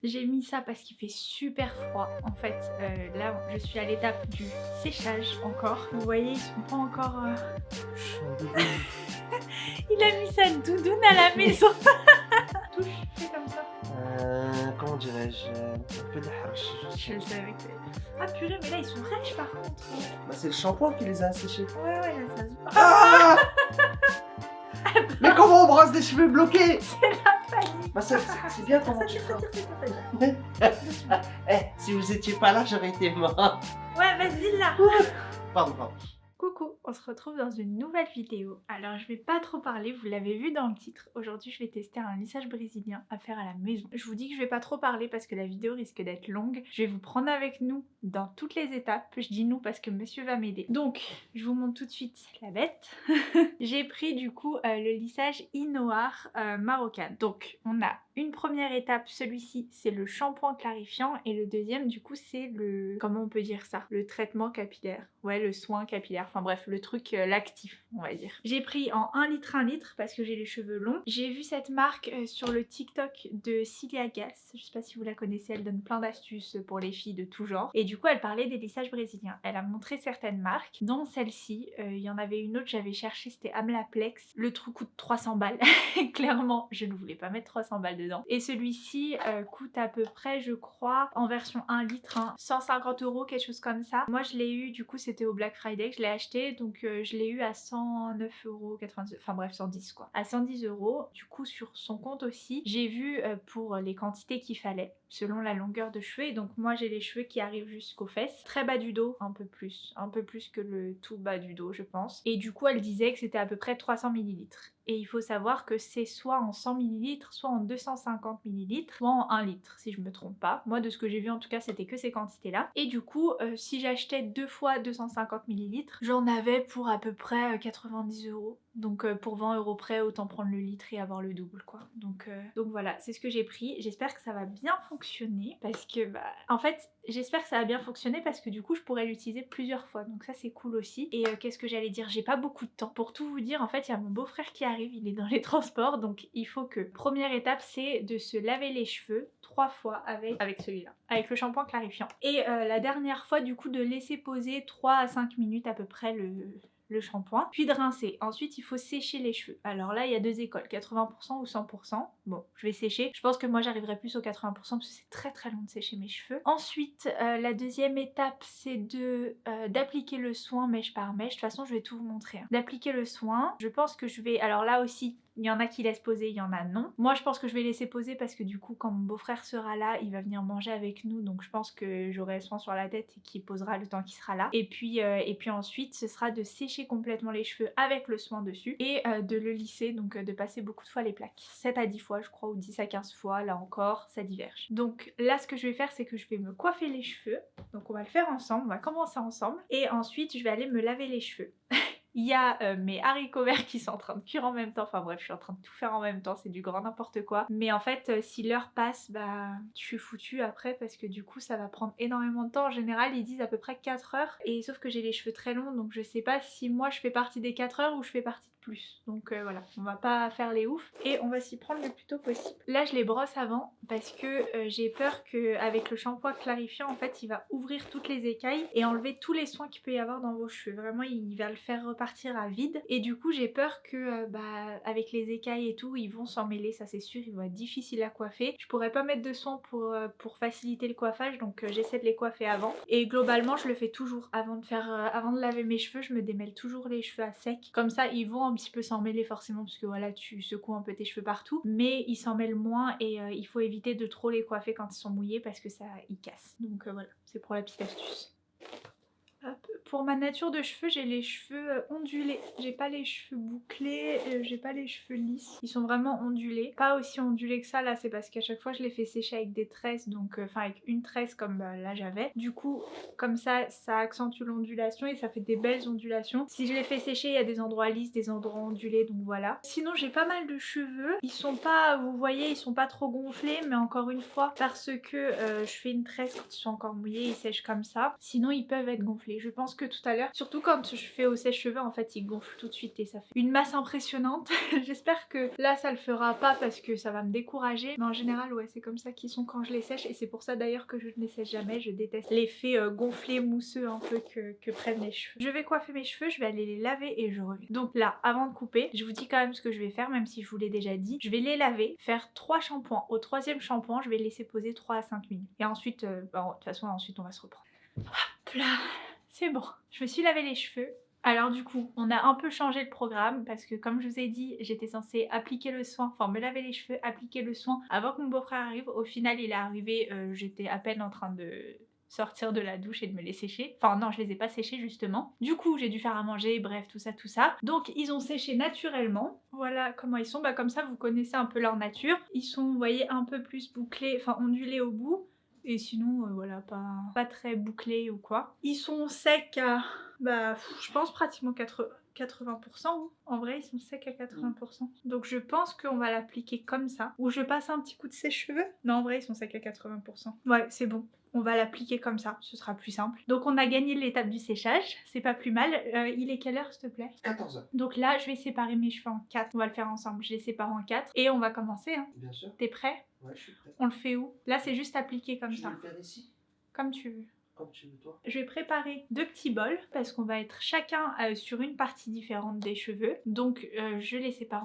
J'ai mis ça parce qu'il fait super froid. En fait, là, je suis à l'étape du séchage encore. Vous voyez, ils sont pas encore... Il a mis sa doudoune à la maison. Touche, fais comme ça. Comment dirais-je? Un peu de harsh. Je savais que... Ah purée, mais là, ils sont rêches par contre. Bah, c'est le shampoing qui les a asséchés. Ouais, là, ça se... Ah Mais comment on brosse des cheveux bloqués? C'est la panique. Bah, c'est bien comment tu fais. Si vous étiez pas là, j'aurais été mort. Ouais, vas-y là. Pardon. Coucou, on se retrouve dans une nouvelle vidéo. Alors je vais pas trop parler, vous l'avez vu dans le titre. Aujourd'hui je vais tester un lissage brésilien à faire à la maison. Je vous dis que je vais pas trop parler parce que la vidéo risque d'être longue. Je vais vous prendre avec nous dans toutes les étapes. Je dis nous parce que monsieur va m'aider. Donc je vous montre tout de suite la bête. J'ai pris du coup le lissage Inoar Marocain. Donc on a une première étape, celui-ci c'est le shampoing clarifiant et le deuxième du coup c'est le... comment on peut dire ça? Le traitement capillaire. Ouais, le soin capillaire. Enfin bref, le truc l'actif, on va dire. J'ai pris en 1 litre parce que j'ai les cheveux longs. J'ai vu cette marque sur le TikTok de Cilia Gas. Je sais pas si vous la connaissez, elle donne plein d'astuces pour les filles de tout genre. Et du coup, elle parlait des lissages brésiliens. Elle a montré certaines marques, dont celle-ci. Il y en avait une autre, j'avais cherché, c'était Amlaplex. Le truc coûte 300 balles. Clairement, je ne voulais pas mettre 300 balles dedans. Et celui-ci coûte à peu près, je crois, en version 1 litre, 150 €, quelque chose comme ça. Moi, je l'ai eu, du coup, c'était au Black Friday que je l'ai acheté, donc je l'ai eu à 109,90 €, enfin bref 110 quoi, à 110 €. Du coup sur son compte aussi, j'ai vu pour les quantités qu'il fallait, selon la longueur de cheveux, et donc moi j'ai les cheveux qui arrivent jusqu'aux fesses, très bas du dos, un peu plus que le tout bas du dos je pense, et du coup elle disait que c'était à peu près 300 ml. Et il faut savoir que c'est soit en 100 ml, soit en 250 ml, soit en 1 litre si je me trompe pas. Moi de ce que j'ai vu en tout cas c'était que ces quantités là. Et du coup si j'achetais 2 fois 250 ml, j'en avais pour à peu près 90 €. Donc pour 20 € près autant prendre le litre et avoir le double quoi. Donc voilà, c'est ce que j'ai pris. J'espère que ça va bien fonctionner parce que en fait j'espère que ça va bien fonctionner parce que du coup je pourrais l'utiliser plusieurs fois. Donc ça c'est cool aussi. Et qu'est-ce que j'allais dire? J'ai pas beaucoup de temps. Pour tout vous dire en fait il y a mon beau-frère qui arrive, il est dans les transports, donc il faut que... Première étape c'est de se laver les cheveux 3 fois avec celui-là, avec le shampoing clarifiant. Et la dernière fois du coup de laisser poser 3 à 5 minutes à peu près le shampoing, puis de rincer. Ensuite il faut sécher les cheveux. Alors là il y a deux écoles, 80% ou 100%. Bon, je vais sécher. Je pense que moi j'arriverai plus au 80% parce que c'est très très long de sécher mes cheveux. Ensuite la deuxième étape c'est d'appliquer le soin mèche par mèche. De toute façon je vais tout vous montrer. D'appliquer le soin. Je pense que je vais... Alors là aussi il y en a qui laissent poser, il y en a non. Moi je pense que je vais laisser poser parce que du coup quand mon beau-frère sera là, il va venir manger avec nous, donc je pense que j'aurai soin sur la tête et qu'il posera le temps qu'il sera là. Et puis ensuite ce sera de sécher complètement les cheveux avec le soin dessus et de le lisser, donc de passer beaucoup de fois les plaques. 7 à 10 fois je crois, ou 10 à 15 fois, là encore ça diverge. Donc là ce que je vais faire c'est que je vais me coiffer les cheveux, donc on va le faire ensemble, on va commencer ensemble, et ensuite je vais aller me laver les cheveux. Il y a mes haricots verts qui sont en train de cuire en même temps, enfin bref je suis en train de tout faire en même temps, c'est du grand n'importe quoi. Mais en fait si l'heure passe, je suis foutue après parce que du coup ça va prendre énormément de temps. En général ils disent à peu près 4 heures, et sauf que j'ai les cheveux très longs donc je sais pas si moi je fais partie des 4 heures ou je fais partie de plus. Donc voilà, on va pas faire les oufs et on va s'y prendre le plus tôt possible. Là je les brosse avant parce que j'ai peur qu'avec le shampoing clarifiant en fait il va ouvrir toutes les écailles et enlever tous les soins qu'il peut y avoir dans vos cheveux. Vraiment il va le faire repartir à vide, et du coup j'ai peur que avec les écailles et tout ils vont s'en mêler, ça c'est sûr, ils vont être difficiles à coiffer. Je pourrais pas mettre de soin pour faciliter le coiffage, donc j'essaie de les coiffer avant, et globalement je le fais toujours avant de laver mes cheveux. Je me démêle toujours les cheveux à sec, comme ça ils vont un petit peu s'en mêler forcément parce que voilà tu secoues un peu tes cheveux partout, mais ils s'en mêlent moins, et il faut éviter de trop les coiffer quand ils sont mouillés parce que ça ils cassent. Donc voilà, c'est pour la petite astuce. Hop. Pour ma nature de cheveux, j'ai les cheveux ondulés. J'ai pas les cheveux bouclés, j'ai pas les cheveux lisses. Ils sont vraiment ondulés. Pas aussi ondulés que ça là, c'est parce qu'à chaque fois je les fais sécher avec des tresses, donc enfin avec une tresse comme là j'avais. Du coup, comme ça accentue l'ondulation et ça fait des belles ondulations. Si je les fais sécher, il y a des endroits lisses, des endroits ondulés, donc voilà. Sinon j'ai pas mal de cheveux. Ils sont pas, vous voyez, ils sont pas trop gonflés, mais encore une fois, parce que je fais une tresse quand ils sont encore mouillés, ils sèchent comme ça. Sinon ils peuvent être gonflés. Je pense que tout à l'heure. Surtout quand je fais au sèche-cheveux, en fait, il gonfle tout de suite et ça fait une masse impressionnante. J'espère que là, ça le fera pas parce que ça va me décourager. Mais en général, ouais, c'est comme ça qu'ils sont quand je les sèche. Et c'est pour ça d'ailleurs que je ne les sèche jamais. Je déteste l'effet gonflé, mousseux un peu que prennent les cheveux. Je vais coiffer mes cheveux, je vais aller les laver et je reviens. Donc là, avant de couper, je vous dis quand même ce que je vais faire, même si je vous l'ai déjà dit. Je vais les laver, faire 3 shampoings. Au 3e shampoing, je vais laisser poser 3 à 5 minutes. Et ensuite, de toute façon, ensuite on va se reprendre. Hop là, c'est bon. Je me suis lavé les cheveux. Alors du coup, on a un peu changé le programme parce que comme je vous ai dit, j'étais censée appliquer le soin, enfin me laver les cheveux, appliquer le soin avant que mon beau-frère arrive. Au final, il est arrivé, j'étais à peine en train de sortir de la douche et de me les sécher. Enfin non, je les ai pas séchés justement. Du coup, j'ai dû faire à manger, bref, tout ça, tout ça. Donc ils ont séché naturellement. Voilà comment ils sont. Bah comme ça, vous connaissez un peu leur nature. Ils sont, vous voyez, un peu plus bouclés, enfin ondulés au bout. Et sinon, voilà, pas très bouclés ou quoi. Ils sont secs à, je pense pratiquement 80%. Hein. En vrai, ils sont secs à 80%. Donc je pense qu'on va l'appliquer comme ça. Ou je passe un petit coup de sèche-cheveux. Non, en vrai, ils sont secs à 80%. Ouais, c'est bon. On va l'appliquer comme ça, ce sera plus simple. Donc on a gagné l'étape du séchage, c'est pas plus mal. Il est quelle heure s'il te plaît? 14h. Donc là, je vais séparer mes cheveux en 4. On va le faire ensemble, je les sépare en 4. Et on va commencer. Hein. Bien sûr. T'es prêt? Ouais, je suis prêt. On le fait où? Là, c'est juste appliqué comme Je ça. vais le faire ici. Comme tu veux. Comme tu veux, toi. Je vais préparer 2 petits bols parce qu'on va être chacun sur une partie différente des cheveux. Donc je les sépare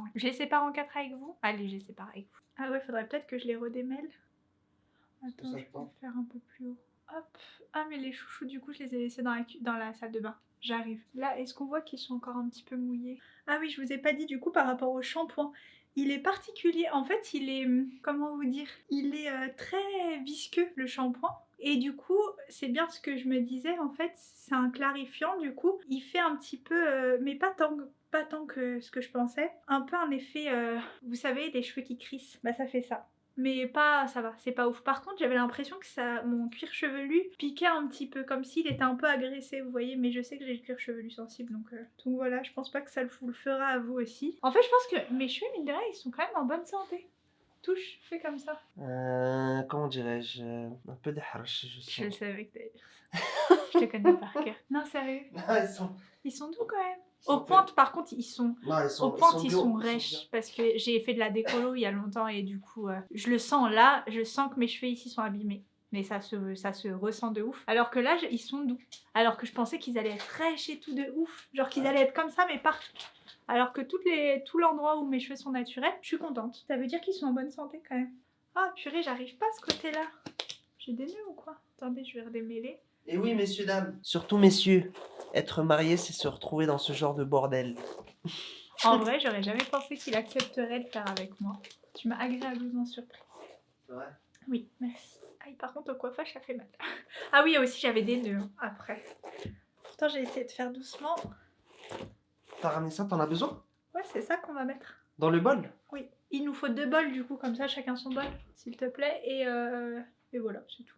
en 4 avec vous. Allez, je les sépare avec vous. Ah ouais, faudrait peut-être que je les redémêle. Attends, je vais faire un peu plus haut. Hop. Ah mais les chouchous, du coup, je les ai laissés dans la salle de bain. J'arrive. Là, est-ce qu'on voit qu'ils sont encore un petit peu mouillés? Ah oui, je vous ai pas dit du coup par rapport au shampoing. Il est particulier, en fait il est, comment vous dire, il est très visqueux le shampoing. Et du coup, c'est bien ce que je me disais, en fait, c'est un clarifiant du coup. Il fait un petit peu, mais pas tant que ce que je pensais. Un peu un effet, vous savez, les cheveux qui crissent, bah ça fait ça. Mais pas, ça va, c'est pas ouf. Par contre, j'avais l'impression que mon cuir chevelu piquait un petit peu, comme s'il était un peu agressé, vous voyez. Mais je sais que j'ai le cuir chevelu sensible, donc voilà, je pense pas que ça vous le fera à vous aussi. En fait, je pense que mes cheveux, mine de rien, ils sont quand même en bonne santé. Touche, fais comme ça. Comment dirais-je, un peu d'harsh, je sens. Je le savais que t'allais dire ça. Je te connais par cœur. Non, sérieux. Non, Ils sont doux quand même. Aux pointes, par contre, ils sont bio, rêches parce que j'ai fait de la décolo il y a longtemps et du coup, je le sens là, je sens que mes cheveux ici sont abîmés. Mais ça se ressent de ouf. Alors que là, ils sont doux. Alors que je pensais qu'ils allaient être rêches et tout de ouf. Genre qu'ils allaient être comme ça, mais partout. Alors que tout l'endroit où mes cheveux sont naturels, je suis contente. Ça veut dire qu'ils sont en bonne santé quand même. Ah purée, j'arrive pas à ce côté-là. J'ai des nœuds ou quoi? Attendez, je vais redémêler. Et oui, messieurs, dames. Surtout, messieurs, être marié, c'est se retrouver dans ce genre de bordel. En vrai, j'aurais jamais pensé qu'il accepterait de faire avec moi. Tu m'as agréablement surprise. Ouais. Oui, merci. Aïe, par contre, au coiffage, ça fait mal. Ah oui, aussi, j'avais des nœuds après. Pourtant, j'ai essayé de faire doucement. T'as ramené ça, t'en as besoin? Ouais, c'est ça qu'on va mettre. Dans le bol? Oui. Il nous faut 2 bols, du coup, comme ça, chacun son bol, s'il te plaît. Et voilà, c'est tout.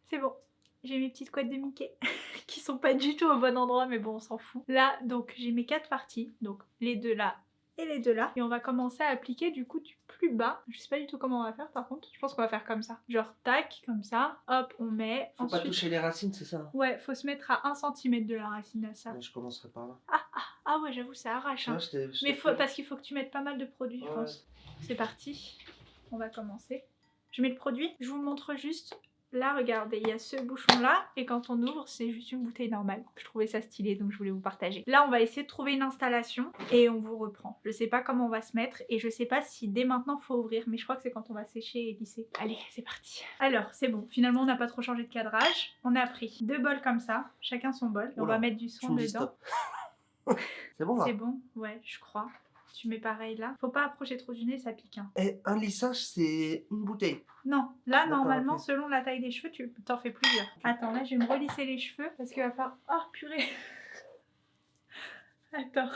C'est bon. J'ai mes petites couettes de Mickey qui sont pas du tout au bon endroit, mais bon, on s'en fout. Là, donc, j'ai mes 4 parties. Donc, les 2 là et les 2 là. Et on va commencer à appliquer du coup du plus bas. Je sais pas du tout comment on va faire par contre. Je pense qu'on va faire comme ça. Genre, tac, comme ça. Hop, on met. Faut ensuite... pas toucher les racines, c'est ça? Ouais, faut se mettre à 1 cm de la racine à ça. Ouais, je commencerai par là. Ah ouais, j'avoue, ça arrache. Hein. Ouais, Mais parce qu'il faut que tu mettes pas mal de produits, je pense. C'est parti. On va commencer. Je mets le produit. Je vous montre juste. Là, regardez, il y a ce bouchon-là, et quand on ouvre, c'est juste une bouteille normale. Je trouvais ça stylé, donc je voulais vous partager. Là, on va essayer de trouver une installation, et on vous reprend. Je sais pas comment on va se mettre, et je sais pas si dès maintenant, faut ouvrir, mais je crois que c'est quand on va sécher et lisser. Allez, c'est parti. Alors, c'est bon. Finalement, on n'a pas trop changé de cadrage. On a pris 2 bols comme ça, chacun son bol, et on va mettre du soin dedans. C'est bon, là? C'est bon, ouais, je crois. Tu mets pareil là. Faut pas approcher trop du nez, ça pique. Hein. Et un lissage, c'est une bouteille. Non, là normalement, okay. selon la taille des cheveux, tu t'en fais plusieurs. Attends, là je vais me relisser les cheveux parce qu'il va falloir. Oh purée. Attends.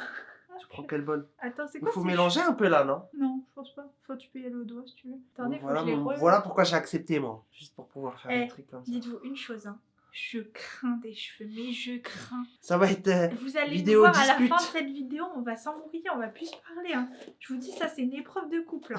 Tu prends quel bol? Attends, c'est quoi? Il faut mélanger un peu là, non? Non, je pense pas. Tu peux y aller au doigt si tu veux. Attendez, voilà, faut que je les voilà pourquoi j'ai accepté moi. Juste pour pouvoir faire des trucs comme ça. Dites-vous une chose, hein. Je crains des cheveux, mais je crains. Ça va être vous allez vidéo voir dispute. À la fin de cette vidéo, on va s'embrouiller, on va plus se parler. Hein. Je vous dis, ça c'est une épreuve de couple.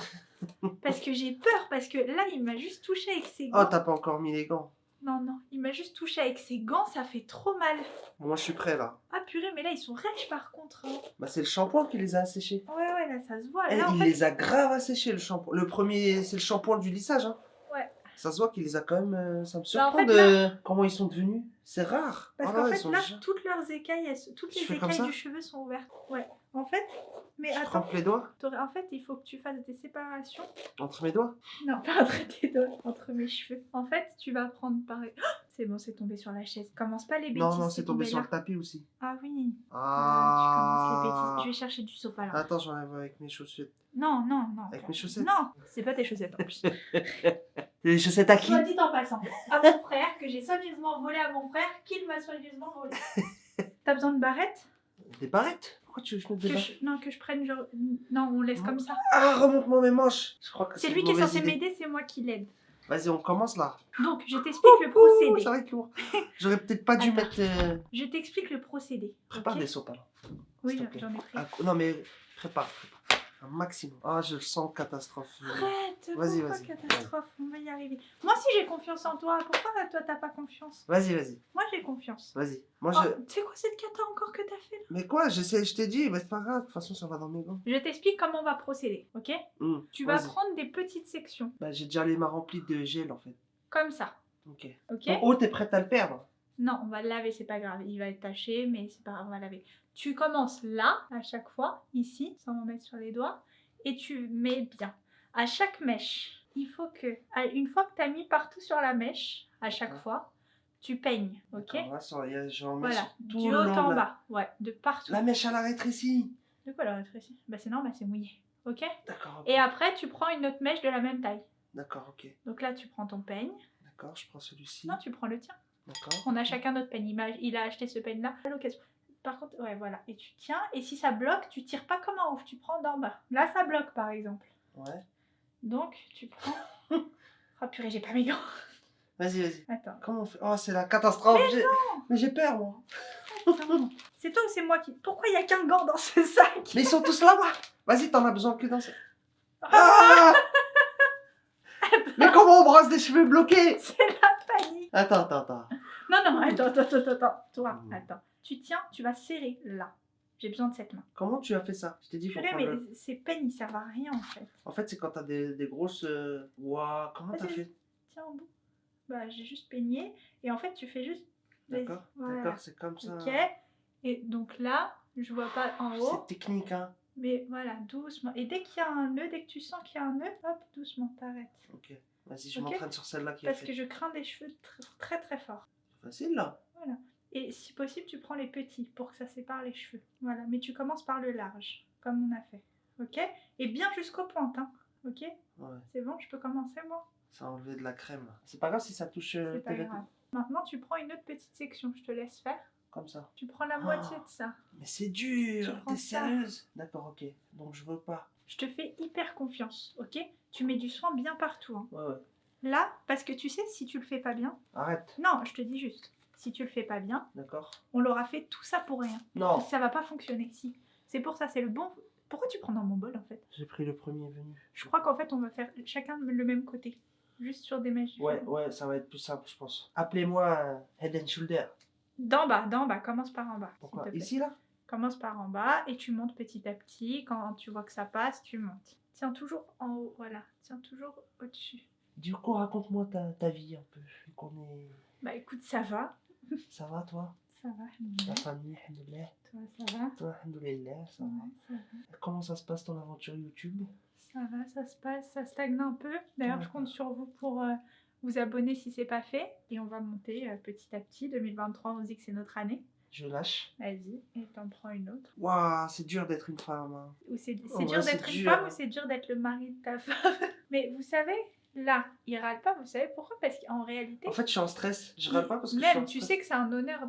Hein. Parce que j'ai peur, parce que là, il m'a juste touché avec ses gants. Oh, t'as pas encore mis les gants. Non, non, il m'a juste touché avec ses gants, ça fait trop mal. Moi, je suis prêt là. Ah purée, mais là, ils sont rêches par contre. Hein. Bah, c'est le shampoing qui les a asséchés. Ouais, ouais, là, ça se voit. Eh, Là, en il fait... les a grave asséchés, le shampoing. Le premier, c'est le shampoing du lissage, hein. Ouais. Ça se voit qu'il les a quand même. Ça me Bah, surprend en fait, de là... comment ils sont devenus. C'est rare. Parce Ah qu'en là, ils fait, sont là, déjà- toutes leurs écailles, toutes Je les fais comme écailles ça du cheveu sont ouvertes. Ouais. En fait, mais Je attends, trempe les doigts en fait, il faut que tu fasses des séparations. entre mes doigts. Non, pas entre tes doigts, entre mes cheveux. En fait, tu vas prendre pareil. Oh, c'est bon, c'est tombé sur la chaise. Commence pas les bêtises. Non, non, c'est tombé sur là. le tapis aussi. Ah oui. Tu commences les bêtises. Je vais chercher du sopalin. Attends, j'enlève avec mes chaussettes. Non, non, non. Avec mes chaussettes Non, c'est pas tes chaussettes en plus. C'est des chaussettes à qui Soit dit en passant, à mon frère, que j'ai soigneusement volé à mon frère, qu'il m'a soigneusement volé. T'as besoin de barrettes? Des barrettes? Pourquoi tu veux que je mette des barrettes? Non, que je prenne genre... Non, on laisse comme ça. Ah, remonte-moi mes manches. Je crois que C'est une lui qui est mauvaise censé idée. m'aider, c'est moi qui l'aide. Vas-y, on commence là. Donc, je t'explique le procédé. Ça va être lourd. J'aurais peut-être pas dû Attends. mettre. Je t'explique le procédé. Prépare ok des sopalins. Oui, s'il te plaît. j'en ai pris. Non, mais prépare. Un maximum. Ah, je le sens catastrophe. Arrête, Vas-y, pourquoi vas-y. catastrophe? On va y arriver. Moi aussi j'ai confiance en toi. Pourquoi toi t'as pas confiance? Vas-y, vas-y. Moi j'ai confiance. Vas-y. Moi, Oh, je. tu sais quoi cette cata encore que t'as fait là? Mais quoi, j'essaie, je t'ai dit, mais c'est pas grave. De toute façon, ça va dans mes gants. Je t'explique comment on va procéder, ok? Tu vas Vas-y. prendre des petites sections, Bah, j'ai déjà les mains remplies de gel en fait. comme ça, Ok. ok? Ton haut, t'es prête à le perdre? Non, on va le laver, c'est pas grave. Il va être taché, mais c'est pas grave, on va laver. Tu commences là, à chaque fois, ici, sans m'en mettre sur les doigts, et tu mets bien. À chaque mèche, il faut que, une fois que tu as mis partout sur la mèche, à chaque Ouais. fois, tu peignes, ok? D'accord, là, j'en mets Voilà, sur tout du le haut long en de bas, ouais, de partout. La mèche, elle a rétréci. De quoi la rétrécie? Bah c'est normal, c'est mouillé, ok? D'accord. Ok. Et après, tu prends une autre mèche de la même taille. D'accord, ok. Donc là, tu prends ton peigne. D'accord, je prends celui-ci. Non, tu prends le tien. D'accord. On a chacun notre peigne. Il a acheté ce peigne-là à l'occasion. Par contre, ouais, voilà. Et tu tiens, et si ça bloque, tu tires pas comme en haut, tu prends d'en bas. Là, ça bloque, par exemple. Ouais. Donc, tu prends... Oh purée, j'ai pas mes gants. Vas-y, vas-y. Attends. Comment on fait? Oh, c'est la catastrophe. Mais j'ai peur, moi. Attends. C'est toi ou c'est moi qui... Pourquoi il y a qu'un gant dans ce sac? Mais ils sont tous là-bas. Vas-y, t'en as besoin que dans ce... Ah mais comment on brosse des cheveux bloqués? C'est la panique. Attends. Non, non, attends. Toi, Mmh. attends. Tu tiens, tu vas serrer là. J'ai besoin de cette main. Comment tu as fait ça? Je t'ai dit, faut Purée, prendre mais le... ces peignes, ils servent à rien, en fait. En fait, c'est quand t'as des grosses... Ouah, comment t'as Vas-y. fait? Tiens, au bout. Bah, j'ai juste peigné. Et en fait, tu fais juste... Vas-y. D'accord, Voilà. d'accord, c'est comme ça. Ok. Et donc là, je vois pas en haut. C'est technique, hein. Mais voilà, doucement. Et dès qu'il y a un nœud, dès que tu sens qu'il y a un nœud, hop, doucement, t'arrêtes. Ok, vas-y, je Ok. m'entraîne sur celle-là qui a Parce fait. que je crains des cheveux très très fort. Facile, là. Voilà. Et si possible, tu prends les petits pour que ça sépare les cheveux. Voilà. Mais tu commences par le large, comme on a fait. Ok. Et bien jusqu'aux pointes, hein. Ok. Ouais, C'est bon, je peux commencer moi? ça a enlevé de la crème, là. C'est pas grave si ça touche C'est pas tes grave. Maintenant, tu prends une autre petite section. Je te laisse faire. Comme ça. Tu prends la moitié de ça. Mais c'est dur, Tu prends t'es ça. sérieuse? D'accord, ok. Donc je veux pas. Je te fais hyper confiance, ok? Tu mets du soin bien partout. Hein. Ouais. Là, parce que tu sais, si tu le fais pas bien... Arrête. Non, je te dis juste. Si tu le fais pas bien, D'accord. on l'aura fait tout ça pour rien. Non. Ça va pas fonctionner. Si. C'est pour ça, c'est le bon... Pourquoi tu prends dans mon bol, en fait? J'ai pris le premier venu. Je crois qu'en fait, on va faire chacun le même côté. Juste sur des mèches. Ouais, ça va être plus simple, je pense. Appelez-moi Head and Shoulder. D'en bas, commence par en bas. s'il Pourquoi? te plaît. Ici, là? Commence par en bas et tu montes petit à petit. Quand tu vois que ça passe, tu montes. Tiens toujours en haut, voilà. Tiens toujours au-dessus. Du coup, raconte-moi ta vie un peu. Vu qu'on est... Bah écoute, ça va. Ça va, toi? Ça va, La alhamdoulilah. famille, alhamdoulilah. Toi, ça va. Toi, alhamdoulilah, ça Ouais, va. ça va. Comment ça se passe ton aventure YouTube? Ça va, ça se passe, ça stagne un peu. D'ailleurs, Ouais. je compte sur vous pour vous abonner si c'est pas fait. Et on va monter petit à petit. 2023, on se dit que c'est notre année. Je lâche. Vas-y, et t'en prends une autre. Waouh, c'est dur d'être une femme. Hein. Ou c'est En dur vrai, c'est d'être une dur. femme ou c'est dur d'être le mari de ta femme. Mais vous savez, là, il râle pas. Vous savez pourquoi? Parce qu'en réalité... En fait, je suis en stress. Je râle pas parce que je suis en Même, tu stress. sais que c'est un honneur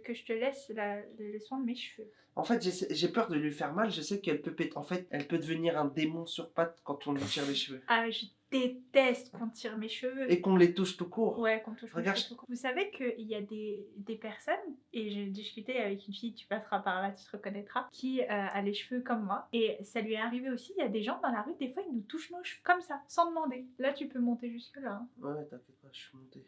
que je te laisse le soin de mes cheveux. En fait, j'ai peur de lui faire mal. Je sais qu'elle peut péter. En fait, elle peut devenir un démon sur pattes quand on lui tire les cheveux. Ah, je déteste qu'on tire mes cheveux. Et qu'on les touche tout court. Ouais, qu'on touche mes Regarde, cheveux. Vous savez qu'il y a des personnes, et j'ai discuté avec une fille, tu passeras par là, tu te reconnaîtras, qui a les cheveux comme moi. Et ça lui est arrivé aussi, il y a des gens dans la rue, des fois ils nous touchent nos cheveux comme ça, sans demander. Là tu peux monter jusque là. Hein. Ouais, t'inquiète pas, je suis monté.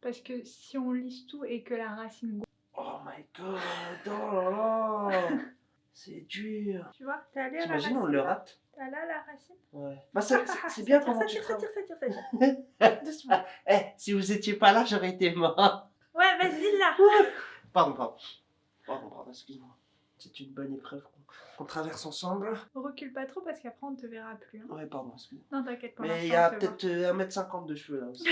Parce que si on lisse tout et que la racine... Oh my god, oh là là. C'est dur. Tu vois, t'es allé à la T'imagines, racine on le là. rate. T'es allé à la racine. Ouais. Bah c'est bien pendant ça que tu tire, ça travailles. tire, ça tire, ça tire, ça tire. Doucement. Si vous étiez pas là, j'aurais été mort. Ouais, vas-y là. Pardon, excuse-moi. C'est une bonne épreuve qu'on traverse ensemble. Recule pas trop parce qu'après on te verra plus. Hein. Ouais, pardon, excuse-moi. Non, t'inquiète pas. Mais il y a peut-être 1m50 de cheveux là aussi.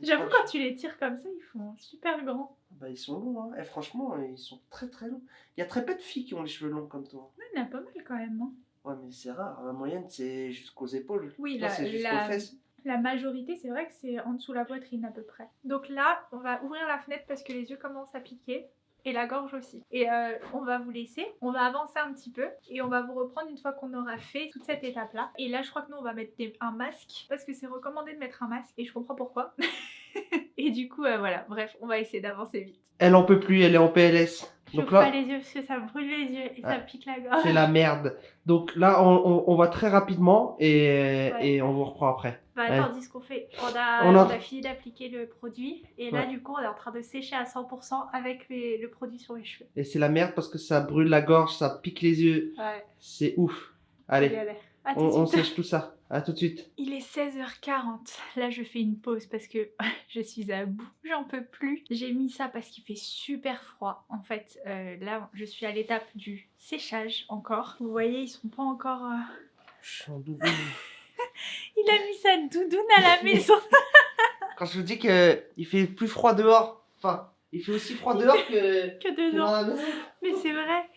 J'avoue, quand tu les tires comme ça, ils font super grands. Bah, ils sont longs, hein. Franchement, ils sont très très longs. Il y a très peu de filles qui ont les cheveux longs comme toi. Ouais, il y en a pas mal quand même. Hein. Ouais, mais c'est rare. La moyenne, c'est jusqu'aux épaules. Oui, toi, c'est jusqu'aux fesses. La majorité, c'est vrai que c'est en dessous de la poitrine à peu près. Donc là, on va ouvrir la fenêtre parce que les yeux commencent à piquer. Et la gorge aussi. Et on va vous laisser, on va avancer un petit peu et on va vous reprendre une fois qu'on aura fait toute cette étape là. Et là je crois que nous on va mettre un masque parce que c'est recommandé de mettre un masque et je comprends pourquoi. Et du coup voilà, bref, on va essayer d'avancer vite. Elle en peut plus, elle est en PLS. Donc là, pas les yeux parce que ça brûle les yeux et ça pique la gorge. C'est la merde. Donc là on va très rapidement et on vous reprend après. Bah attends, dis ce qu'on fait. On a fini d'appliquer le produit et là du coup on est en train de sécher à 100% avec le produit sur les cheveux. Et c'est la merde parce que ça brûle la gorge, ça pique les yeux. Ouais. C'est ouf. Allez, on sèche tout ça. À tout de suite. Il est 16h40. Là je fais une pause parce que je suis à bout. J'en peux plus. J'ai mis ça parce qu'il fait super froid. En fait là je suis à l'étape du séchage encore. Vous voyez ils sont pas encore... Je suis en doudoune. Il a mis sa doudoune à la maison. Quand je vous dis qu'il fait plus froid dehors, enfin, il fait aussi froid dehors que dedans. Dans la maison. Mais c'est vrai.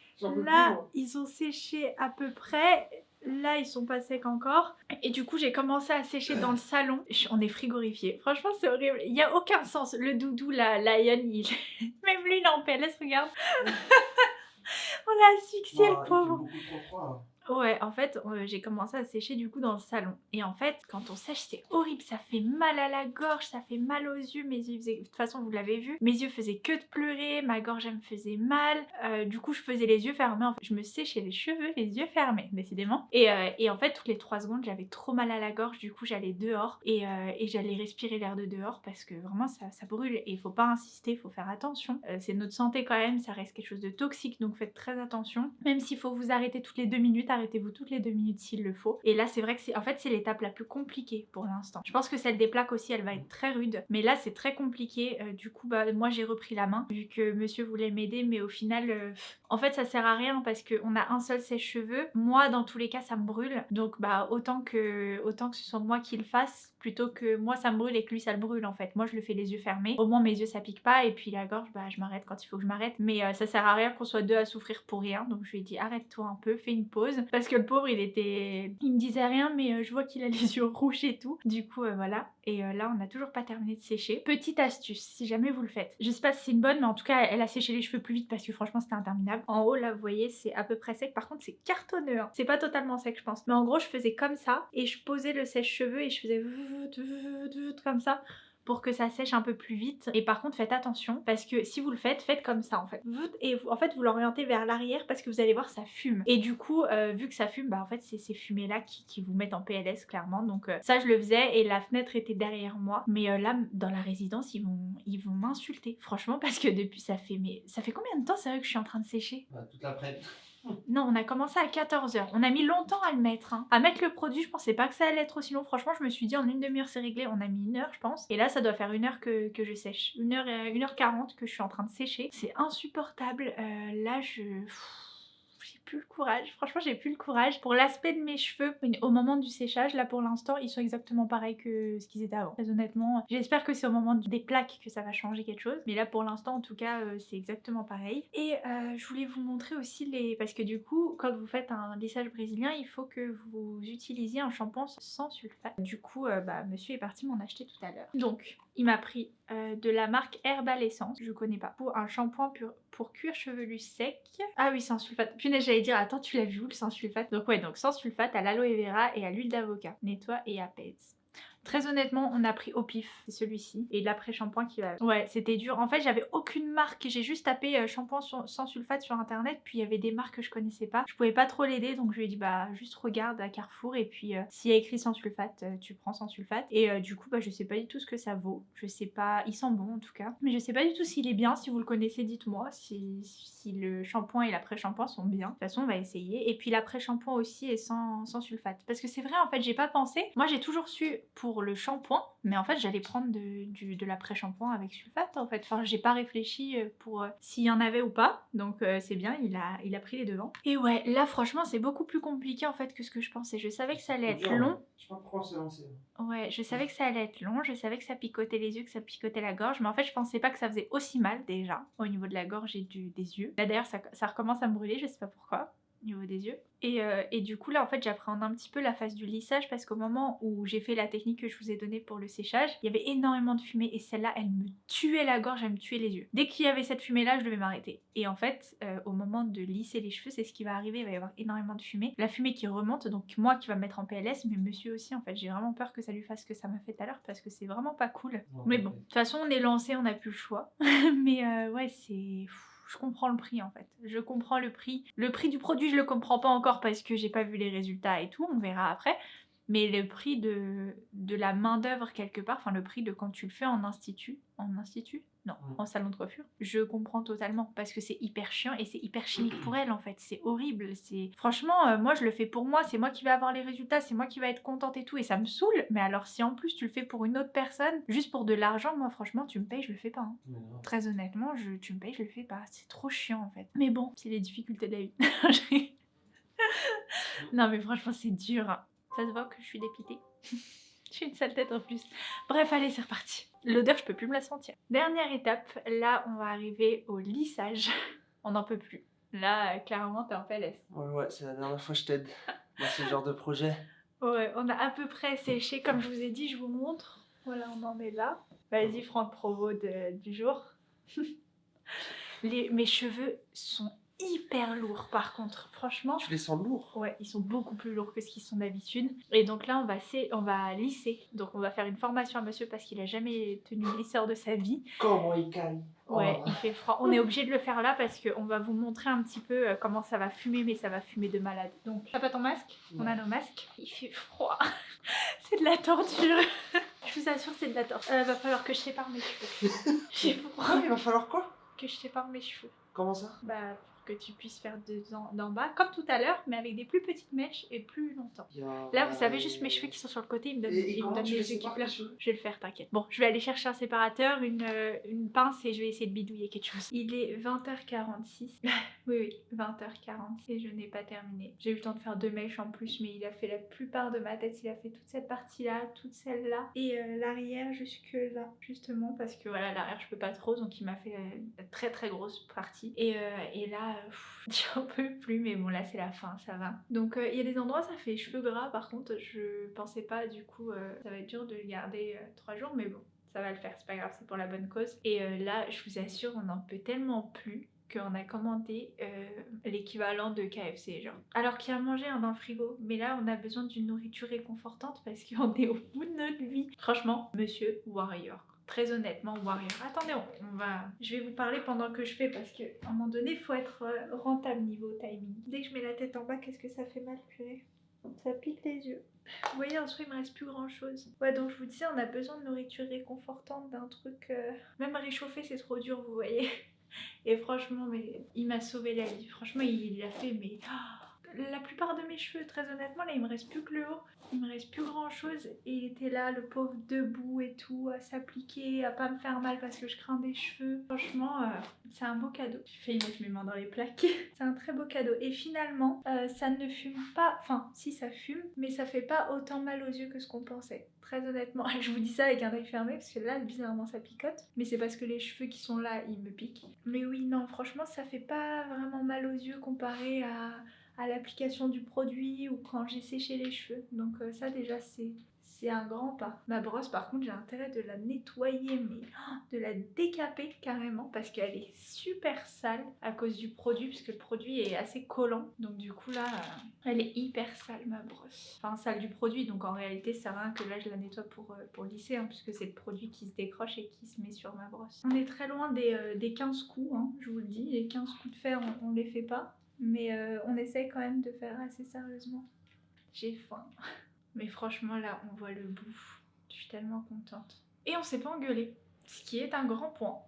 Là, ils ont séché à peu près. Là, ils sont pas secs encore. Et du coup, j'ai commencé à sécher dans le salon. On est frigorifié. Franchement, c'est horrible. Il n'y a aucun sens. Le doudou, la Lion, même lui, il est en PLS, regarde. On l'a asphyxié, le pauvre. Il fait beaucoup trop froid. Ouais, en fait, j'ai commencé à sécher du coup dans le salon. Et en fait, quand on sèche, c'est horrible. Ça fait mal à la gorge, ça fait mal aux yeux. Mes yeux faisaient... De toute façon, vous l'avez vu. Mes yeux faisaient que de pleurer. Ma gorge, elle me faisait mal. Du coup, je faisais les yeux fermés. En fait, je me séchais les cheveux, les yeux fermés, décidément. Et en fait, toutes les 3 secondes, j'avais trop mal à la gorge. Du coup, j'allais dehors et j'allais respirer l'air de dehors parce que vraiment, ça brûle. Et il faut pas insister, il faut faire attention. C'est notre santé quand même. Ça reste quelque chose de toxique. Donc, faites très attention. Même s'il faut vous arrêter toutes les 2 minutes, arrêtez-vous toutes les 2 minutes s'il le faut. Et là c'est vrai que c'est l'étape la plus compliquée pour l'instant. Je pense que celle des plaques aussi elle va être très rude. Mais là c'est très compliqué. Du coup moi j'ai repris la main vu que monsieur voulait m'aider. Mais au final en fait ça sert à rien parce qu'on a un seul sèche-cheveux. Moi dans tous les cas ça me brûle. Donc autant que ce soit moi qui le fasse plutôt que moi ça me brûle et que lui ça le brûle en fait. Moi je le fais les yeux fermés. Au moins mes yeux ça pique pas et puis la gorge je m'arrête quand il faut que je m'arrête. Mais ça sert à rien qu'on soit 2 à souffrir pour rien. Donc je lui ai dit arrête-toi un peu, fais une pause. Parce que le pauvre il me disait rien mais je vois qu'il a les yeux rouges et tout. Du coup voilà. Et là on n'a toujours pas terminé de sécher. Petite astuce si jamais vous le faites. Je sais pas si c'est une bonne mais en tout cas elle a séché les cheveux plus vite parce que franchement c'était interminable. En haut là vous voyez c'est à peu près sec. Par contre c'est cartonneux. Hein. C'est pas totalement sec je pense. Mais en gros je faisais comme ça et je posais le sèche-cheveux et je faisais comme ça pour que ça sèche un peu plus vite. Et par contre faites attention parce que si vous le faites comme ça en fait. Et en fait vous l'orientez vers l'arrière parce que vous allez voir ça fume. Et du coup vu que ça fume en fait c'est ces fumées là qui vous mettent en PLS clairement. Donc ça je le faisais et la fenêtre était derrière moi. Mais là dans la résidence ils vont m'insulter franchement parce que depuis ça fait combien de temps c'est vrai que je suis en train de sécher? Toute l'après-midi. Non, on a commencé à 14h. On a mis longtemps à le mettre. Hein. À mettre le produit, je pensais pas que ça allait être aussi long. Franchement, je me suis dit en une demi-heure c'est réglé. On a mis 1 heure, je pense. Et là, ça doit faire 1 heure que je sèche. 1h40 que je suis en train de sécher. C'est insupportable. Là, j'ai plus le courage. Franchement, j'ai plus le courage. Pour l'aspect de mes cheveux, au moment du séchage, là pour l'instant, ils sont exactement pareils que ce qu'ils étaient avant. Très honnêtement, j'espère que c'est au moment des plaques que ça va changer quelque chose. Mais là pour l'instant, en tout cas, c'est exactement pareil. Et je voulais vous montrer aussi parce que du coup, quand vous faites un lissage brésilien, il faut que vous utilisiez un shampoing sans sulfate. Du coup, monsieur est parti m'en acheter tout à l'heure. Donc, il m'a pris de la marque Herbal Essence, je connais pas, pour un shampoing pour cuir chevelu sec. Ah oui, sans sulfate. Punaise, j'allais dire, attends, tu l'as vu où le sans sulfate? Donc ouais, donc sans sulfate à l'aloe vera et à l'huile d'avocat. Nettoie et apaise. Très honnêtement, on a pris au pif, c'est celui-ci. Et l'après-shampoing qui va... Ouais, c'était dur. En fait, j'avais aucune marque. J'ai juste tapé shampoing sans sulfate sur internet. Puis il y avait des marques que je connaissais pas. Je pouvais pas trop l'aider, donc je lui ai dit bah juste regarde à Carrefour. Et puis s'il y a écrit sans sulfate, tu prends sans sulfate. Et du coup, bah je sais pas du tout ce que ça vaut. Je sais pas, il sent bon en tout cas. Mais je sais pas du tout s'il est bien. Si vous le connaissez, dites-moi. Si le shampoing et l'après-shampoing sont bien. De toute façon, on va essayer. Et puis l'après-shampoing aussi est sans sulfate. Parce que c'est vrai, en fait, j'ai pas pensé. Moi, j'ai toujours su pour le shampoing, mais en fait, j'allais prendre de l'après-shampoing avec sulfate, en fait. Enfin, j'ai pas réfléchi pour s'il y en avait ou pas. Donc, c'est bien, il a pris les devants. Et ouais, là, franchement, c'est beaucoup plus compliqué, en fait, que ce que je pensais. Je savais que ça allait être long. Je sais pas pourquoi on s'est lancé. Ouais, je savais que ça allait être long, je savais que ça picotait les yeux, que ça picotait la gorge, mais en fait je pensais pas que ça faisait aussi mal déjà au niveau de la gorge et des yeux. Là d'ailleurs ça recommence à me brûler, je sais pas pourquoi, au niveau des yeux. Et du coup là en fait j'appréhende un petit peu la phase du lissage parce qu'au moment où j'ai fait la technique que je vous ai donnée pour le séchage, il y avait énormément de fumée et celle-là elle me tuait la gorge, elle me tuait les yeux. Dès qu'il y avait cette fumée là je devais m'arrêter. Et en fait au moment de lisser les cheveux c'est ce qui va arriver, il va y avoir énormément de fumée. La fumée qui remonte, donc moi qui va me mettre en PLS, mais monsieur aussi en fait. J'ai vraiment peur que ça lui fasse ce que ça m'a fait tout à l'heure parce que c'est vraiment pas cool. Mais bon, de toute façon on est lancé, on n'a plus le choix. Mais ouais c'est... Je comprends le prix en fait. Je comprends le prix. Le prix du produit, je le comprends pas encore parce que j'ai pas vu les résultats et tout, on verra après. Mais le prix de la main-d'œuvre quelque part, enfin le prix de quand tu le fais en institut. Non, en salon de coiffure. Je comprends totalement parce que c'est hyper chiant et c'est hyper chimique pour elle en fait. C'est horrible. Franchement, moi je le fais pour moi, c'est moi qui vais avoir les résultats, c'est moi qui va être contente et tout et ça me saoule. Mais alors si en plus tu le fais pour une autre personne, juste pour de l'argent, moi franchement tu me payes, je le fais pas. Hein. Très honnêtement, tu me payes, je le fais pas. C'est trop chiant en fait. Mais bon, c'est les difficultés de la vie. Non mais franchement c'est dur. Hein. Ça se voit que je suis dépitée. J'ai une sale tête en plus. Bref, allez, c'est reparti. L'odeur, je peux plus me la sentir. Dernière étape, là, on va arriver au lissage. On n'en peut plus. Là, clairement, t'es en PLS. Ouais, c'est la dernière fois que je t'aide. Moi, c'est le genre de projet. Ouais, on a à peu près séché, comme je vous ai dit, je vous montre. Voilà, on en est là. Vas-y, Franck Provo du jour. Mes cheveux sont hyper lourds par contre, franchement. Tu les sens lourds? Ouais, ils sont beaucoup plus lourds que ce qu'ils sont d'habitude. Et donc là, on va lisser. Donc on va faire une formation à monsieur parce qu'il a jamais tenu de lisseur de sa vie. Comment il caille? Ouais, il fait froid. On est obligé de le faire là parce qu'on va vous montrer un petit peu comment ça va fumer, mais ça va fumer de malade. Donc, t'as pas ton masque? On a nos masques. Il fait froid. C'est de la torture. Je vous assure, c'est de la torture. Va falloir que je sépare mes cheveux. J'ai froid. Ah, il va falloir quoi? Que je sépare mes cheveux. Comment ça? Bah, pour que tu puisses faire d'en bas, comme tout à l'heure, mais avec des plus petites mèches et plus longtemps. Là, vous savez, juste mes cheveux qui sont sur le côté, ils me donnent les yeux qui pleurent. Je vais le faire, t'inquiète. Bon, je vais aller chercher un séparateur, une pince et je vais essayer de bidouiller quelque chose. Il est 20h46. Oui, 20h46 et je n'ai pas terminé. J'ai eu le temps de faire 2 mèches en plus, mais il a fait la plupart de ma tête. Il a fait toute cette partie-là, toute celle-là et l'arrière jusque là, justement, parce que voilà, l'arrière, je peux pas trop, donc il m'a fait la très très grosse partie. Et là, j'en peux plus, mais bon, là c'est la fin, ça va. Donc il y a des endroits, ça fait cheveux gras, par contre, je pensais pas, du coup, ça va être dur de le garder 3 jours, mais bon, ça va le faire, c'est pas grave, c'est pour la bonne cause. Et là, je vous assure, on n'en peut tellement plus qu'on a commandé l'équivalent de KFC, genre. Alors qu'il y a à manger dans le frigo, mais là on a besoin d'une nourriture réconfortante parce qu'on est au bout de notre vie. Franchement, monsieur Warrior. Très honnêtement, Warrior. Attendez, je vais vous parler pendant que je fais parce qu'à un moment donné, il faut être rentable niveau timing. Dès que je mets la tête en bas, qu'est-ce que ça fait mal, purée? Ça pique les yeux. Vous voyez, en soi, il me reste plus grand chose. Ouais, donc je vous disais, on a besoin de nourriture réconfortante, d'un truc... Même réchauffer, c'est trop dur, vous voyez. Et franchement, mais il m'a sauvé la vie. Franchement, il l'a fait, mais... la plupart de mes cheveux, très honnêtement, là, il me reste plus que le haut. Il me reste plus grand chose. Et il était là, le pauvre, debout et tout, à s'appliquer, à pas me faire mal parce que je crains des cheveux. Franchement, c'est un beau cadeau. J'ai failli mettre mes mains dans les plaques. C'est un très beau cadeau. Et finalement, ça ne fume pas... Enfin, si, ça fume, mais ça fait pas autant mal aux yeux que ce qu'on pensait. Très honnêtement, je vous dis ça avec un œil fermé parce que là, bizarrement, ça picote. Mais c'est parce que les cheveux qui sont là, ils me piquent. Mais oui, non, franchement, ça fait pas vraiment mal aux yeux comparé à l'application du produit ou quand j'ai séché les cheveux. Donc ça déjà c'est un grand pas. Ma brosse par contre j'ai intérêt de la nettoyer, mais de la décaper carrément parce qu'elle est super sale à cause du produit, puisque le produit est assez collant. Donc du coup là, elle est hyper sale ma brosse. Enfin sale du produit, donc en réalité ça sert à rien que là je la nettoie pour lisser, hein, puisque c'est le produit qui se décroche et qui se met sur ma brosse. On est très loin des 15 coups, hein, je vous le dis. Les 15 coups de fer on les fait pas, mais on essaye quand même de faire assez sérieusement. J'ai faim. Mais franchement là on voit le bout. Je suis tellement contente. Et on s'est pas engueulé, ce qui est un grand point.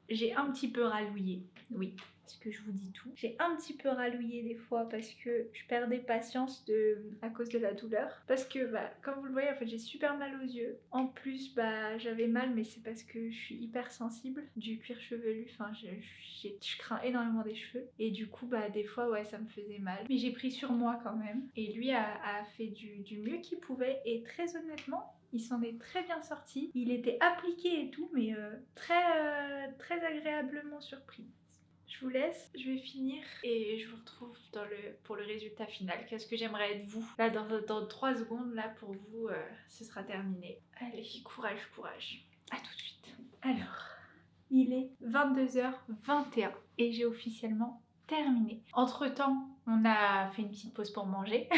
J'ai un petit peu ralouillé, oui, parce que je vous dis tout. J'ai un petit peu ralouillé des fois parce que je perdais patience à cause de la douleur. Parce que comme vous le voyez, en fait j'ai super mal aux yeux. En plus j'avais mal, mais c'est parce que je suis hyper sensible du cuir chevelu. Enfin je crains énormément des cheveux. Et du coup des fois ouais ça me faisait mal. Mais j'ai pris sur moi quand même. Et lui a fait du mieux qu'il pouvait. Et très honnêtement, il s'en est très bien sorti. Il était appliqué et tout, mais très agréablement surpris. Je vous laisse, je vais finir et je vous retrouve pour le résultat final. Qu'est-ce que j'aimerais être vous? Là, dans 3 secondes, là, pour vous, ce sera terminé. Allez, courage, courage. À tout de suite. Alors, il est 22h21 et j'ai officiellement terminé. Entre temps, on a fait une petite pause pour manger.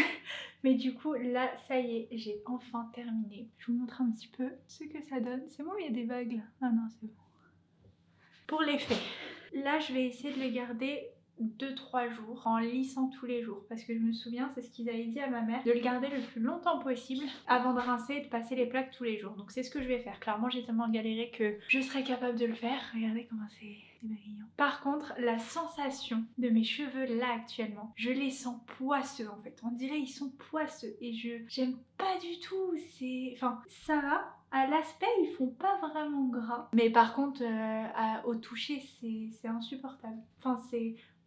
Mais du coup, là, ça y est, j'ai enfin terminé. Je vous montre un petit peu ce que ça donne. C'est bon, il y a des vagues là. Ah non, c'est bon. Pour les faits, là, je vais essayer de le garder 2-3 jours en lissant tous les jours, parce que je me souviens, c'est ce qu'ils avaient dit à ma mère, de le garder le plus longtemps possible avant de rincer et de passer les plaques tous les jours. Donc c'est ce que je vais faire. Clairement j'ai tellement galéré que je serais capable de le faire. Regardez comment c'est brillant. Par contre la sensation de mes cheveux là actuellement, je les sens poisseux en fait. On dirait ils sont poisseux et j'aime pas du tout. Enfin ça va. À l'aspect, ils font pas vraiment gras. Mais par contre, au toucher, c'est insupportable. Enfin,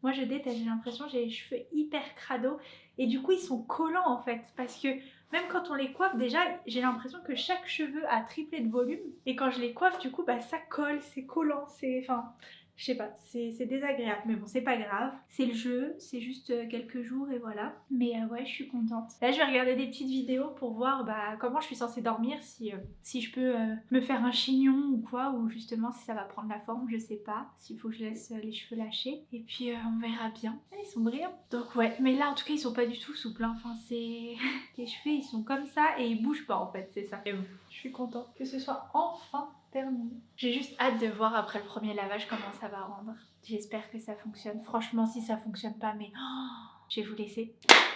moi, je déteste. J'ai l'impression que j'ai les cheveux hyper crado. Et du coup, ils sont collants, en fait. Parce que même quand on les coiffe, déjà, j'ai l'impression que chaque cheveu a triplé de volume. Et quand je les coiffe, du coup, ça colle, c'est collant. Enfin... Je sais pas, c'est désagréable, mais bon, c'est pas grave. C'est le jeu, c'est juste quelques jours et voilà. Mais ouais, je suis contente. Là, je vais regarder des petites vidéos pour voir comment je suis censée dormir, si je peux me faire un chignon ou quoi, ou justement si ça va prendre la forme, je sais pas. S'il faut que je laisse les cheveux lâcher. Et puis on verra bien. Ils sont brillants. Donc ouais, mais là en tout cas, ils sont pas du tout souples. Hein. Enfin, c'est... Les cheveux, ils sont comme ça et ils bougent pas en fait, c'est ça. Et bon, je suis contente que ce soit enfin terminé. J'ai juste hâte de voir après le premier lavage comment ça va rendre. J'espère que ça fonctionne. Franchement, si ça fonctionne pas, mais je vais vous laisser.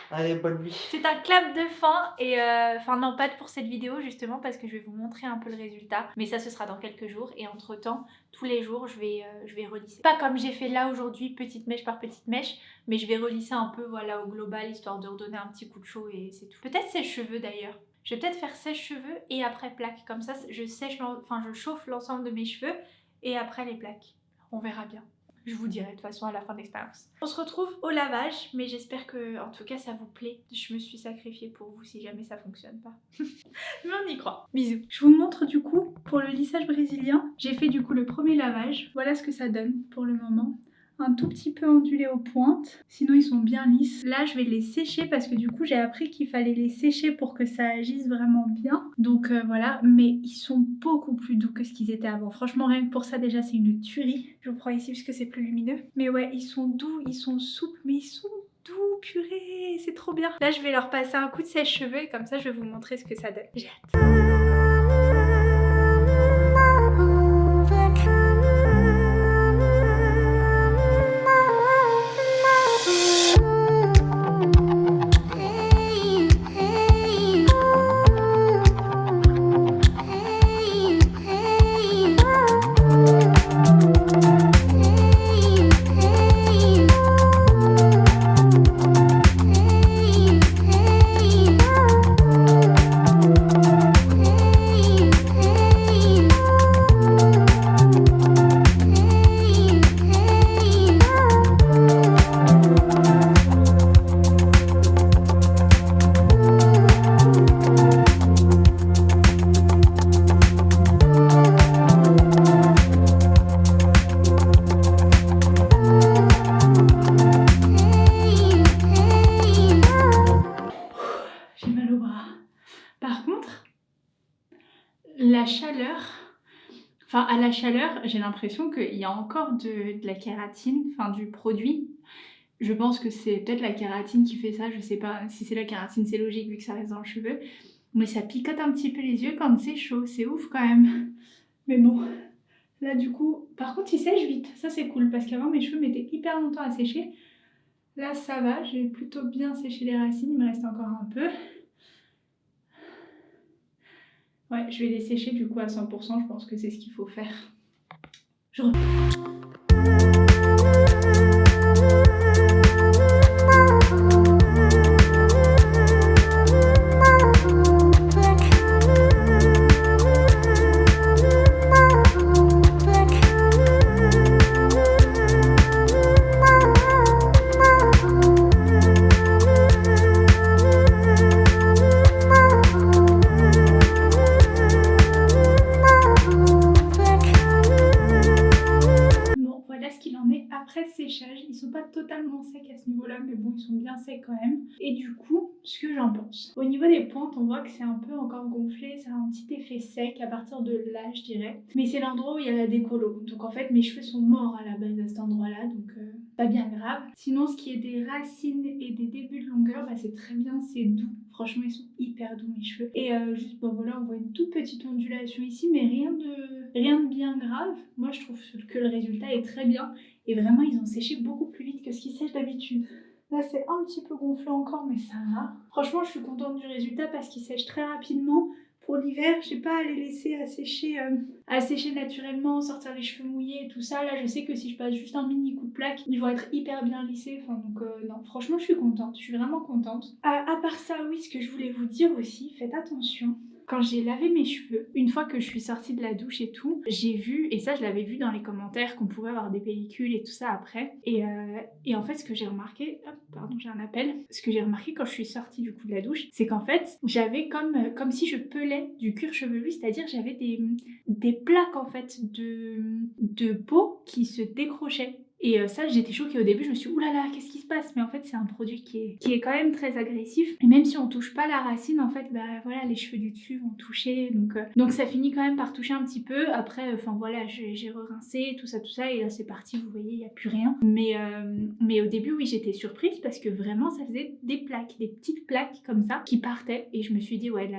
Allez, bonne nuit. C'est un clap de fin et enfin non, pas pour cette vidéo justement parce que je vais vous montrer un peu le résultat. Mais ça, ce sera dans quelques jours et entre temps, tous les jours, je vais relisser. Pas comme j'ai fait là aujourd'hui, petite mèche par petite mèche, mais je vais relisser un peu voilà au global histoire de redonner un petit coup de chaud et c'est tout. Peut-être sèche-cheveux d'ailleurs. Je vais peut-être faire sèche-cheveux et après plaque. Comme ça, je chauffe l'ensemble de mes cheveux et après les plaques. On verra bien. Je vous dirai de toute façon à la fin de l'expérience. On se retrouve au lavage, mais j'espère que en tout cas ça vous plaît. Je me suis sacrifiée pour vous si jamais ça fonctionne pas. Mais on y croit. Bisous. Je vous montre du coup pour le lissage brésilien. J'ai fait du coup le premier lavage. Voilà ce que ça donne pour le moment. Un tout petit peu ondulé aux pointes, sinon ils sont bien lisses. Là je vais les sécher parce que du coup j'ai appris qu'il fallait les sécher pour que ça agisse vraiment bien. Donc voilà, mais ils sont beaucoup plus doux que ce qu'ils étaient avant. Franchement rien que pour ça déjà c'est une tuerie. Je vous prends ici parce que c'est plus lumineux. Mais ouais, ils sont doux, ils sont souples, mais ils sont doux, purée, c'est trop bien. Là je vais leur passer un coup de sèche-cheveux et comme ça je vais vous montrer ce que ça donne. J'ai hâte. la chaleur, enfin à la chaleur, j'ai l'impression qu'il y a encore de la kératine, enfin du produit. Je pense que c'est peut-être la kératine qui fait ça, je sais pas si c'est la kératine, c'est logique vu que ça reste dans le cheveu. Mais ça picote un petit peu les yeux quand c'est chaud, c'est ouf quand même. Mais bon, là du coup, par contre il sèche vite, ça c'est cool parce qu'avant mes cheveux mettaient hyper longtemps à sécher. Là ça va, j'ai plutôt bien séché les racines, il me reste encore un peu. Ouais, je vais les sécher du coup à 100%, je pense que c'est ce qu'il faut faire. Je reprends. Après séchage, ils sont pas totalement secs à ce niveau-là, mais bon, ils sont bien secs quand même. Et du coup, ce que j'en pense. Au niveau des pointes, on voit que c'est un peu encore gonflé, ça a un petit effet sec à partir de là, je dirais. Mais c'est l'endroit où il y a la décolo. Donc en fait, mes cheveux sont morts à la base à cet endroit-là, donc pas bien grave. Sinon, ce qui est des racines et des débuts de longueur, bah, c'est très bien, c'est doux. Franchement, ils sont hyper doux mes cheveux. Et juste, bon voilà, on voit une toute petite ondulation ici, mais rien de bien grave. Moi, je trouve que le résultat est très bien. Et vraiment, ils ont séché beaucoup plus vite que ce qu'ils sèchent d'habitude. Là, c'est un petit peu gonflé encore, mais ça va. Franchement, je suis contente du résultat parce qu'ils sèchent très rapidement. Pour l'hiver, je sais pas à les laisser assécher naturellement, sortir les cheveux mouillés et tout ça. Là, je sais que si je passe juste un mini coup de plaque, ils vont être hyper bien lissés. Enfin, donc non, franchement, je suis contente. Je suis vraiment contente. À part ça, oui, ce que je voulais vous dire aussi, faites attention. Quand j'ai lavé mes cheveux, une fois que je suis sortie de la douche et tout, j'ai vu, et ça je l'avais vu dans les commentaires, qu'on pouvait avoir des pellicules et tout ça après. Et en fait, ce que j'ai remarqué, pardon, j'ai un appel. Ce que j'ai remarqué quand je suis sortie du coup de la douche, c'est qu'en fait, j'avais comme si je pelais du cuir chevelu, c'est-à-dire j'avais des plaques en fait de peau qui se décrochaient. Et ça, j'étais choquée au début, je me suis dit, oulala, qu'est-ce qui se passe? Mais en fait, c'est un produit qui est quand même très agressif. Et même si on touche pas la racine, en fait, bah voilà, les cheveux du dessus vont toucher. Donc ça finit quand même par toucher un petit peu. Après, enfin voilà, j'ai rincé, tout ça, et là c'est parti, vous voyez, il n'y a plus rien. Mais au début, oui, j'étais surprise parce que vraiment, ça faisait des plaques, des petites plaques comme ça, qui partaient. Et je me suis dit, ouais,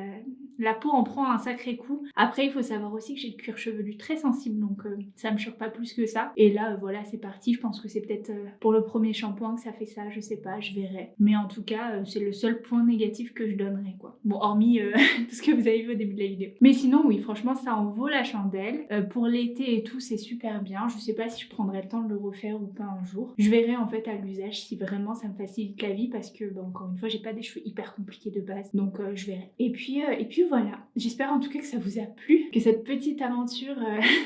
la peau en prend un sacré coup. Après, il faut savoir aussi que j'ai le cuir chevelu très sensible, donc ça me choque pas plus que ça. Et là, voilà, c'est parti. Je pense que c'est peut-être pour le premier shampoing que ça fait ça, je sais pas, je verrai. Mais en tout cas, c'est le seul point négatif que je donnerais, quoi. Bon, hormis tout ce que vous avez vu au début de la vidéo. Mais sinon, oui, franchement, ça en vaut la chandelle. Pour l'été et tout, c'est super bien. Je sais pas si je prendrai le temps de le refaire ou pas un jour. Je verrai en fait à l'usage si vraiment ça me facilite la vie parce que, bah, encore une fois, j'ai pas des cheveux hyper compliqués de base. Donc, je verrai. Et puis voilà. J'espère en tout cas que ça vous a plu, que cette petite aventure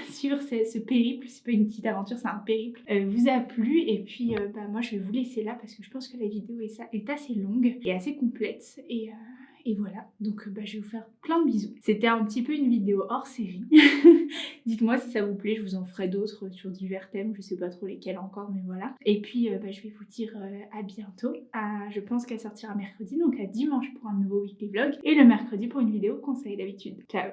sur ce périple, c'est pas une petite aventure, c'est un périple, vous a plu. Et puis bah, moi je vais vous laisser là parce que je pense que la vidéo est assez longue et assez complète. Et voilà, donc bah, je vais vous faire plein de bisous. C'était un petit peu une vidéo hors série. Dites-moi si ça vous plaît, je vous en ferai d'autres sur divers thèmes, je sais pas trop lesquels encore, mais voilà. Et puis bah, je vais vous dire à bientôt. Je pense qu'elle sortira mercredi, donc à dimanche pour un nouveau weekly vlog. Et le mercredi pour une vidéo conseil d'habitude. Ciao!